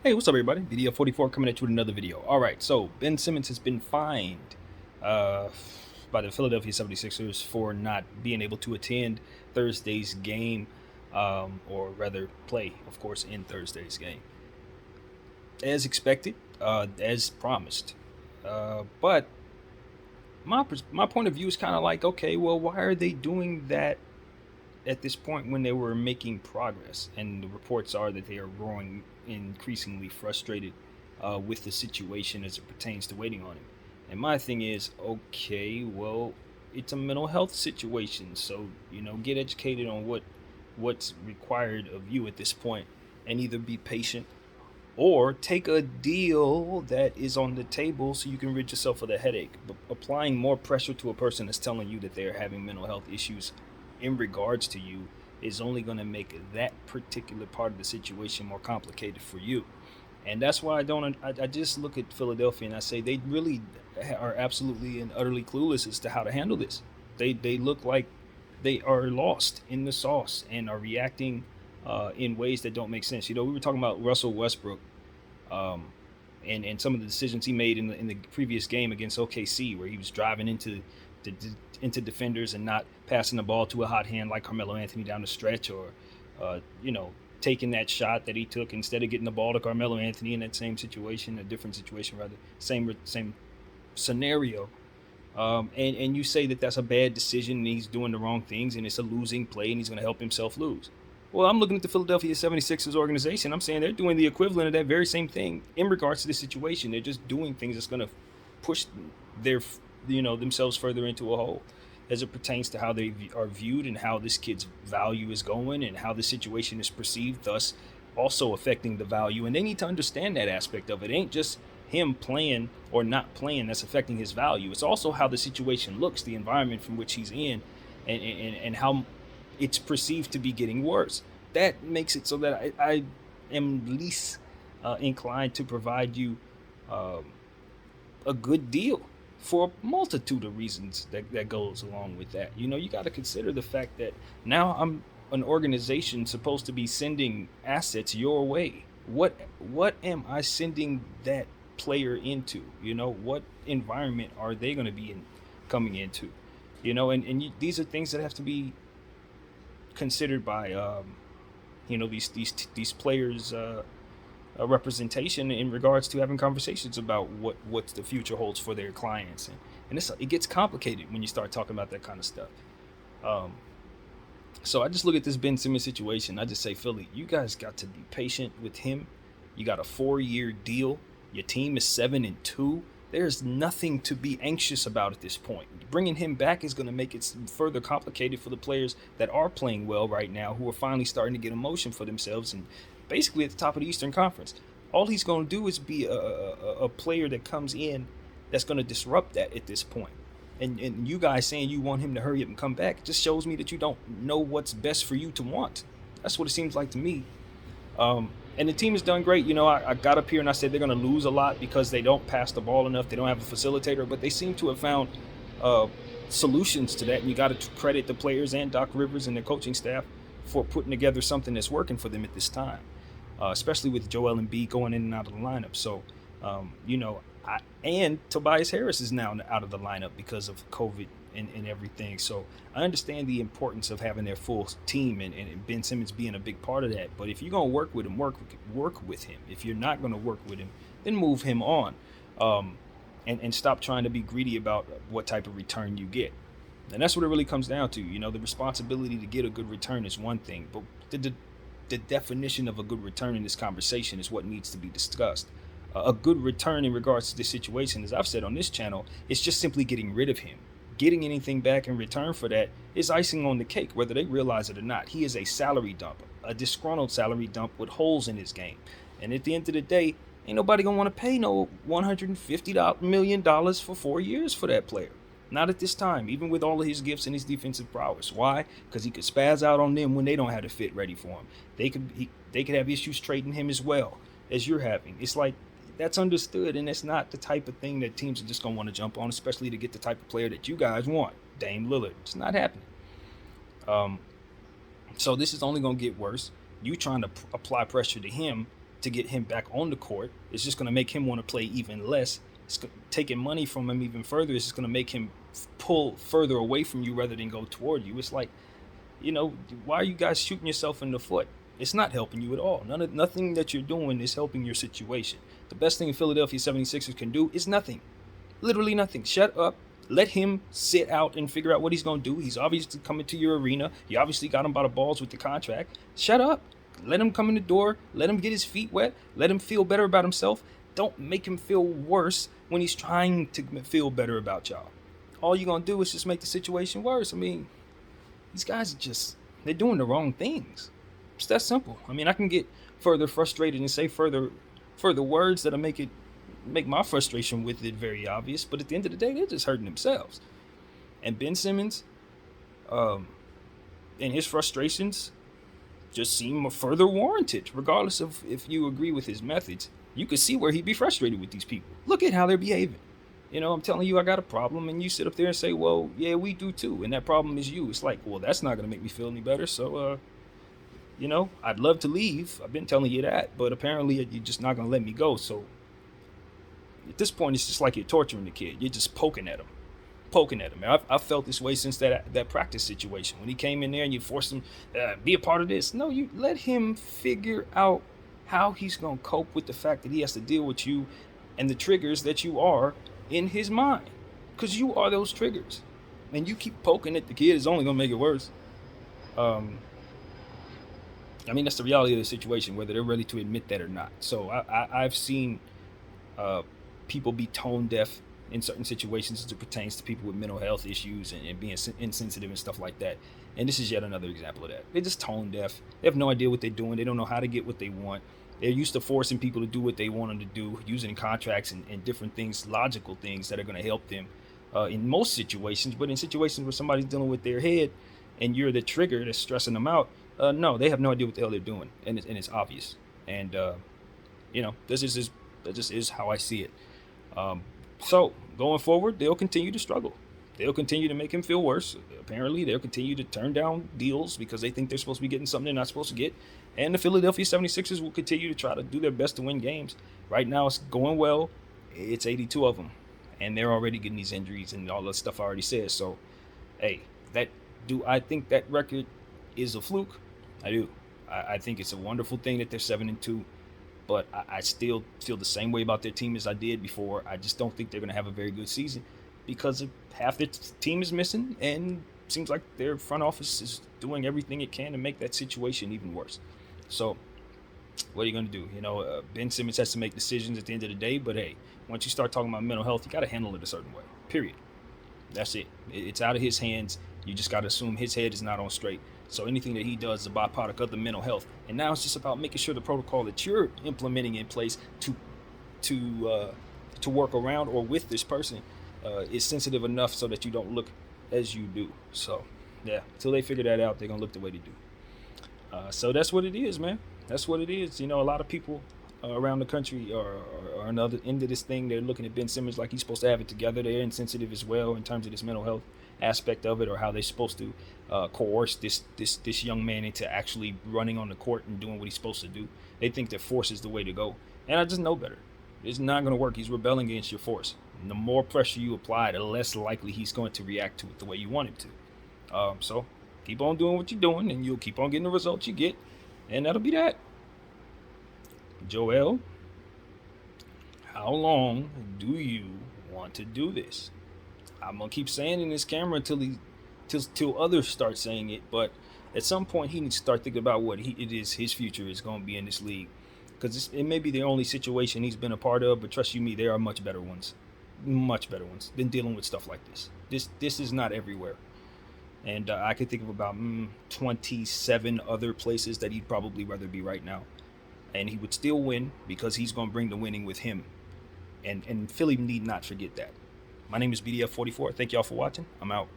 Hey, what's up, everybody? Video 44 coming at you with another video. All right, so Ben Simmons has been fined uh, by the Philadelphia 76ers for not being able to attend Thursday's game, or rather, play, of course, in Thursday's game. As expected, as promised. But my point of view is kind of like, okay, well, why are they doing that at this point when they were making progress? And the reports are that they are growing increasingly frustrated with the situation as it pertains to waiting on him. And my thing is, okay, well, it's a mental health situation, so get educated on what's required of you at this point, and either be patient or take a deal that is on the table so you can rid yourself of the headache. But applying more pressure to a person that's telling you that they're having mental health issues in regards to you is only going to make that particular part of the situation more complicated for you. And that's why I just look at Philadelphia and I say they really are absolutely and utterly clueless as to how to handle this. They look like they are lost in the sauce and are reacting in ways that don't make sense. We were talking about Russell Westbrook, um, and some of the decisions he made in the previous game against OKC, where he was driving the, into defenders and not passing the ball to a hot hand like Carmelo Anthony down the stretch, or uh, you know taking that shot that he took instead of getting the ball to Carmelo Anthony in that same situation, a different situation rather, same scenario. And you say that that's a bad decision and he's doing the wrong things and it's a losing play and he's going to help himself lose. Well, I'm looking at the Philadelphia 76ers organization. I'm saying they're doing the equivalent of that very same thing in regards to this situation. They're just doing things that's going to push their, themselves further into a hole as it pertains to how they are viewed and how this kid's value is going and how the situation is perceived, thus also affecting the value. And they need to understand that aspect of it. It ain't just him playing or not playing that's affecting his value. It's also how the situation looks, the environment from which he's in, and how it's perceived to be getting worse. That makes it so that I am least inclined to provide you um, a good deal for a multitude of reasons that goes along with that. You got to consider the fact that now I'm an organization supposed to be sending assets your way. What am I sending that player into? What environment are they going to be coming into? These are things that have to be considered by these players, a representation in regards to having conversations about what the future holds for their clients. And it gets complicated when you start talking about that kind of stuff. um, so I just look at this Ben Simmons situation. I just say, Philly, you guys got to be patient with him. You got a 4-year deal. Your team is 7-2. There's nothing to be anxious about at this point. Bringing him back is going to make it further complicated for the players that are playing well right now, who are finally starting to get emotion for themselves and basically at the top of the Eastern Conference. All he's going to do is be a player that comes in that's going to disrupt that at this point. And you guys saying you want him to hurry up and come back just shows me that you don't know what's best for you to want. That's what it seems like to me. And the team has done great. I got up here and I said they're going to lose a lot because they don't pass the ball enough. They don't have a facilitator, but they seem to have found uh, solutions to that. And you got to credit the players and Doc Rivers and their coaching staff for putting together something that's working for them at this time, especially with Joel Embiid going in and out of the lineup. So, and Tobias Harris is now out of the lineup because of COVID and everything. So I understand the importance of having their full team and Ben Simmons being a big part of that. But if you're gonna work with him, work with him. If you're not gonna work with him, then move him on, and stop trying to be greedy about what type of return you get. And that's what it really comes down to. The responsibility to get a good return is one thing, but the definition of a good return in this conversation is what needs to be discussed. A good return in regards to this situation, as I've said on this channel, is just simply getting rid of him. Getting anything back in return for that is icing on the cake, whether they realize it or not. He is a salary dump, a disgruntled salary dump with holes in his game. And at the end of the day, ain't nobody gonna want to pay no $150 million for 4 years for that player. Not at this time, even with all of his gifts and his defensive prowess. Why? Because he could spaz out on them when they don't have the fit ready for him. They could have issues trading him as well as you're having. It's like, that's understood, and it's not the type of thing that teams are just going to want to jump on, especially to get the type of player that you guys want, Dame Lillard. It's not happening. So this is only going to get worse. You trying to apply pressure to him to get him back on the court. It's just going to make him want to play even less. Taking money from him even further is just going to make him pull further away from you rather than go toward you. It's like, why are you guys shooting yourself in the foot? It's not helping you at all. Nothing that you're doing is helping your situation. The best thing Philadelphia 76ers can do is nothing. Literally nothing. Shut up. Let him sit out and figure out what he's going to do. He's obviously coming to your arena. You obviously got him by the balls with the contract. Shut up. Let him come in the door. Let him get his feet wet. Let him feel better about himself. Don't make him feel worse when he's trying to feel better about y'all. All you're going to do is just make the situation worse. I mean, these guys they're doing the wrong things. It's that simple. I mean, I can get further frustrated and say further words that'll make my frustration with it very obvious. But at the end of the day, they're just hurting themselves. And Ben Simmons, and his frustrations just seem further warranted, regardless of if you agree with his methods. You could see where he'd be frustrated with these people. Look at how they're behaving. I'm telling you I got a problem, and you sit up there and say, well, yeah, we do too, and that problem is you. It's like, well, that's not going to make me feel any better, so, I'd love to leave. I've been telling you that, but apparently you're just not going to let me go, so at this point, it's just like you're torturing the kid. You're just poking at him. I felt this way since that practice situation. When he came in there and you forced him be a part of this. No, you let him figure out how he's going to cope with the fact that he has to deal with you and the triggers that you are in his mind. Because you are those triggers. And you keep poking at the kid, it's only going to make it worse. That's the reality of the situation, whether they're ready to admit that or not. So I've seen people be tone deaf in certain situations as it pertains to people with mental health issues and being insensitive and stuff like that. And this is yet another example of that. They're just tone deaf. They have no idea what they're doing. They don't know how to get what they want. They're used to forcing people to do what they want them to do, using contracts and different things, logical things that are going to help them in most situations. But in situations where somebody's dealing with their head and you're the trigger that's stressing them out, no, they have no idea what the hell they're doing. And it's obvious. And, that just is how I see it. So going forward, they'll continue to struggle. They'll continue to make him feel worse. Apparently, they'll continue to turn down deals because they think they're supposed to be getting something they're not supposed to get. And the Philadelphia 76ers will continue to try to do their best to win games. Right now, it's going well. It's 82 of them. And they're already getting these injuries and all that stuff I already said. So, hey, do I think that record is a fluke? I do. I think it's a wonderful thing that they're 7-2. But I still feel the same way about their team as I did before. I just don't think they're going to have a very good season because half their team is missing, and it seems like their front office is doing everything it can to make that situation even worse. So what are you going to do? Ben Simmons has to make decisions at the end of the day, but hey, once you start talking about mental health, you got to handle it a certain way, period. That's it. It's out of his hands. You just got to assume his head is not on straight. So anything that he does is a byproduct of the mental health. And now it's just about making sure the protocol that you're implementing in place to work around or with this person is sensitive enough so that you don't look as you do. So, yeah, until they figure that out, they're going to look the way they do. So that's what it is, man. That's what it is. A lot of people around the country are on the other end of this thing. They're looking at Ben Simmons like he's supposed to have it together. They're insensitive as well in terms of this mental health aspect of it, or how they're supposed to coerce this young man into actually running on the court and doing what he's supposed to do. They think that force is the way to go, and I just know better. It's not going to work. He's rebelling against your force. And the more pressure you apply, the less likely he's going to react to it the way you want him to. So keep on doing what you're doing, and you'll keep on getting the results you get, and that'll be that. Joel, how long do you want to do this? I'm gonna keep saying in this camera till others start saying it, but at some point he needs to start thinking about what his future is going to be in this league, because it may be the only situation he's been a part of, but trust you me, there are much better ones than dealing with stuff like this. This is not everywhere, and I could think of about 27 other places that he'd probably rather be right now, and he would still win because he's going to bring the winning with him, and Philly need not forget that. My name is BDF44. Thank y'all for watching. I'm out.